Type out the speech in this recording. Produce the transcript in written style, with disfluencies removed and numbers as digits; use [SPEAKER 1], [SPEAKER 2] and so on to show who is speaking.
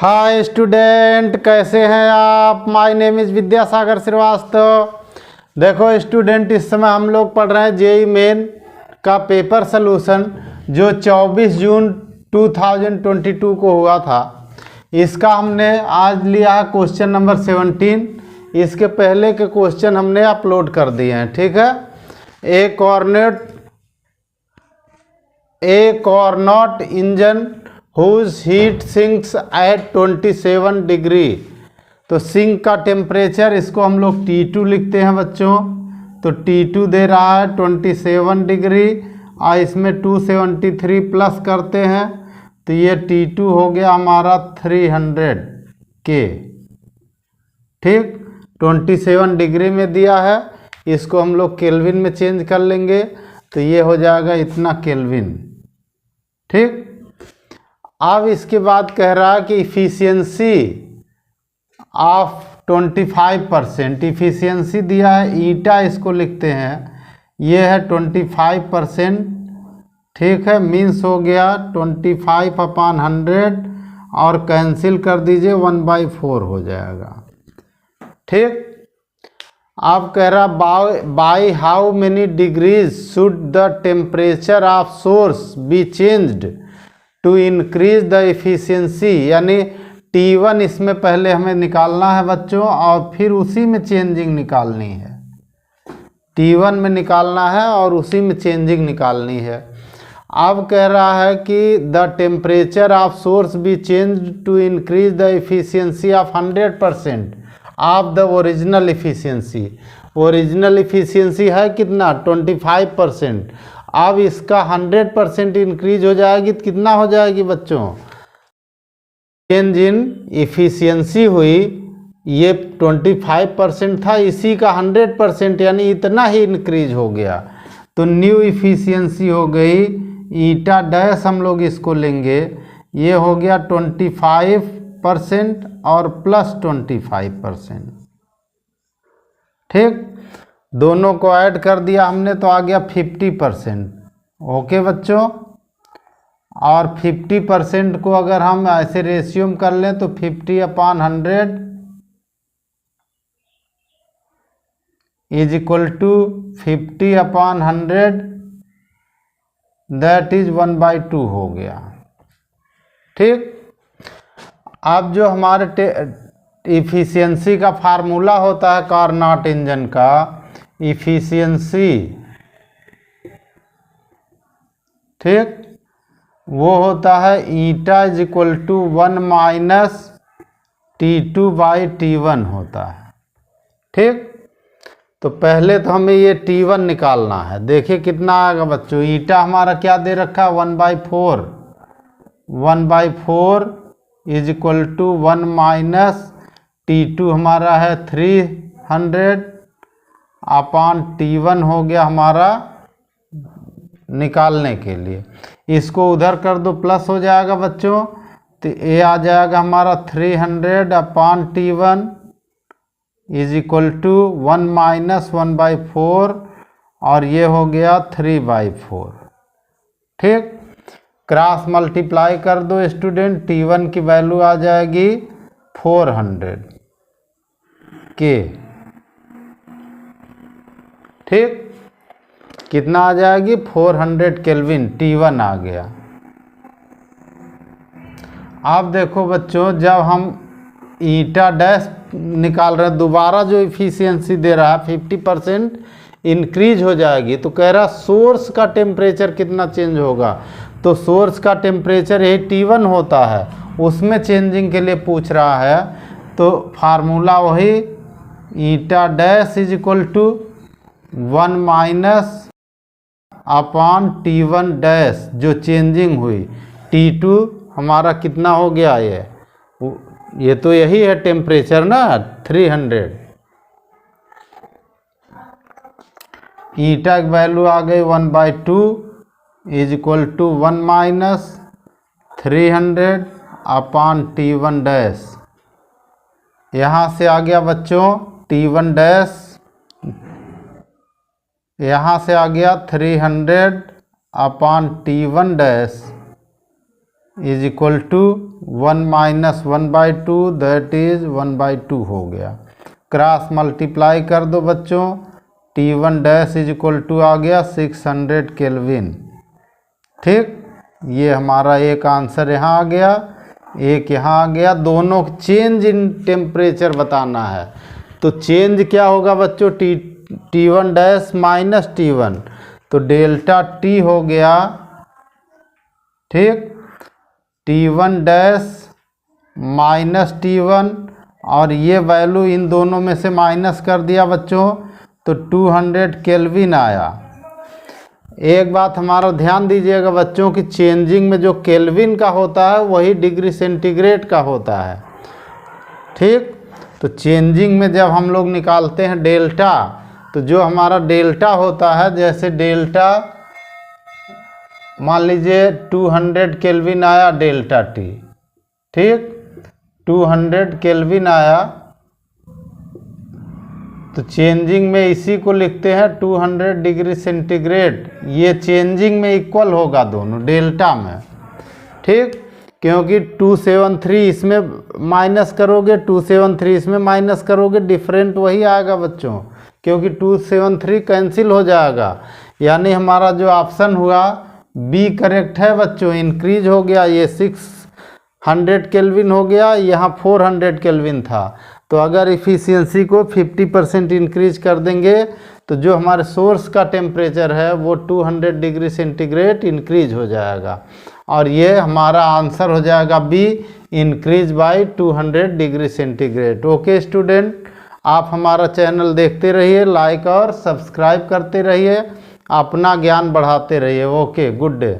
[SPEAKER 1] Hi student, कैसे हैं आप। My name is Vidyasagar Srivastava. देखो स्टूडेंट, इस समय हम लोग पढ़ रहे हैं जेईई मेन का पेपर सलूशन जो 24 जून 2022 को हुआ था। इसका हमने आज लिया है क्वेश्चन नंबर 17। इसके पहले के क्वेश्चन हमने अपलोड कर दिए हैं, ठीक है। A Carnot engine whose heat sinks at 27 degree. तो सिंक का टेम्परेचर इसको हम लोग T2 लिखते हैं बच्चों। तो T2 दे रहा है 27 डिग्री और इसमें 273 प्लस करते हैं तो ये T2 हो गया हमारा 300 के, ठीक। 27 डिग्री में दिया है, इसको हम लोग केल्विन में चेंज कर लेंगे तो ये हो जाएगा इतना केल्विन, ठीक। अब इसके बाद कह रहा है कि इफ़िशियंसी ऑफ 25%। इफ़िशियंसी दिया है ईटा, इसको लिखते हैं, ये है 25%, ठीक है। मीन्स हो गया 25/100 और कैंसिल कर दीजिए 1/4 हो जाएगा, ठीक। अब कह रहा by how many degrees should the temperature of source be changed to increase the efficiency. यानी T1 इसमें पहले हमें निकालना है बच्चों और फिर उसी में चेंजिंग निकालनी है। T1 में निकालना है और उसी में चेंजिंग निकालनी है। अब कह रहा है कि the temperature of source be change to increase the efficiency of 100% of the original efficiency. Original efficiency है कितना, 25%। अब इसका 100% इंक्रीज हो जाएगी तो कितना हो जाएगी बच्चों, चेंज इन इफिशियंसी हुई, ये 25% था, इसी का 100% यानी इतना ही इंक्रीज हो गया तो न्यू इफिशियंसी हो गई ईटा डैश, हम लोग इसको लेंगे, ये हो गया 25% और प्लस 25%, ठीक। दोनों को ऐड कर दिया हमने तो आ गया 50%। ओके बच्चों, और 50% को अगर हम ऐसे रेशियो में कर लें तो 50/100 is equal to 50/100, that is 1/2 हो गया, ठीक। अब जो हमारे इफिशियंसी का फार्मूला होता है कार्नोट इंजन का, इफिशियंसी, ठीक, वो होता है eta is equal to 1 - T2/T1 होता है, ठीक। तो पहले तो हमें ये T1 निकालना है। देखिए कितना आएगा बच्चों, ईटा हमारा क्या दे रखा है 1/4। 1/4 इज इक्वल टू 1 - T2 हमारा है 300 अपॉन T1 हो गया हमारा निकालने के लिए। इसको उधर कर दो, प्लस हो जाएगा बच्चों, तो ये आ जाएगा हमारा 300 upon T1 is equal to 1 - 1/4 और ये हो गया 3/4, ठीक। क्रॉस मल्टीप्लाई कर दो स्टूडेंट, T1 की वैल्यू आ जाएगी 400 के, ठीक। कितना आ जाएगी 400 केल्विन, T1 आ गया। अब देखो बच्चों, जब हम ईटा डैश निकाल रहे हैं, दोबारा जो इफिशियंसी दे रहा है 50% इंक्रीज हो जाएगी, तो कह रहा सोर्स का टेम्परेचर कितना चेंज होगा। तो सोर्स का टेम्परेचर यही T1 होता है, उसमें चेंजिंग के लिए पूछ रहा है। तो फार्मूला वही eta dash is equal to 1 - upon T1 dash जो चेंजिंग हुई। T2 हमारा कितना हो गया, ये तो यही है टेम्परेचर ना 300। ईटा की वैल्यू आ गई 1/2 is equal to 1 - 300 upon T1 dash. यहाँ से आ गया बच्चों T1 डैश, यहाँ से आ गया 300 upon T1 dash is equal to 1 minus 1/2 that is 1/2 हो गया। क्रॉस मल्टीप्लाई कर दो बच्चों, T1 dash is equal to आ गया 600 केल्विन। ठीक, ये हमारा एक आंसर यहाँ आ गया, एक यहाँ आ गया। दोनों चेंज इन टेम्परेचर बताना है, तो चेंज क्या होगा बच्चों, T1 डैश माइनस T1, तो डेल्टा T हो गया। ठीक, T1 डैश माइनस T1, और ये वैल्यू इन दोनों में से माइनस कर दिया बच्चों, तो 200 केल्विन आया। एक बात हमारा ध्यान दीजिएगा बच्चों कि चेंजिंग में जो केल्विन का होता है वही डिग्री सेंटीग्रेड का होता है। ठीक, तो चेंजिंग में जब हम लोग निकालते हैं डेल्टा, तो जो हमारा डेल्टा होता है, जैसे डेल्टा मान लीजिए 200 केल्विन आया डेल्टा टी। ठीक, 200 केल्विन आया, तो चेंजिंग में इसी को लिखते हैं 200 डिग्री सेंटीग्रेड। ये चेंजिंग में इक्वल होगा दोनों डेल्टा में। ठीक, क्योंकि 273 इसमें माइनस करोगे, 273 इसमें माइनस करोगे, डिफरेंट वही आएगा बच्चों, क्योंकि 273 कैंसिल हो जाएगा। यानी हमारा जो ऑप्शन हुआ बी करेक्ट है बच्चों। इंक्रीज हो गया, ये 600 केल्विन हो गया, यहाँ 400 केल्विन था। तो अगर इफ़िशियंसी को 50% इंक्रीज कर देंगे तो जो हमारे सोर्स का टेम्परेचर है वो 200 डिग्री सेंटीग्रेड इंक्रीज हो जाएगा, और ये हमारा आंसर हो जाएगा B, increase by 200 degree centigrade. Okay student, आप हमारा चैनल देखते रहिए, लाइक और सब्सक्राइब करते रहिए, अपना ज्ञान बढ़ाते रहिए। Okay, good day.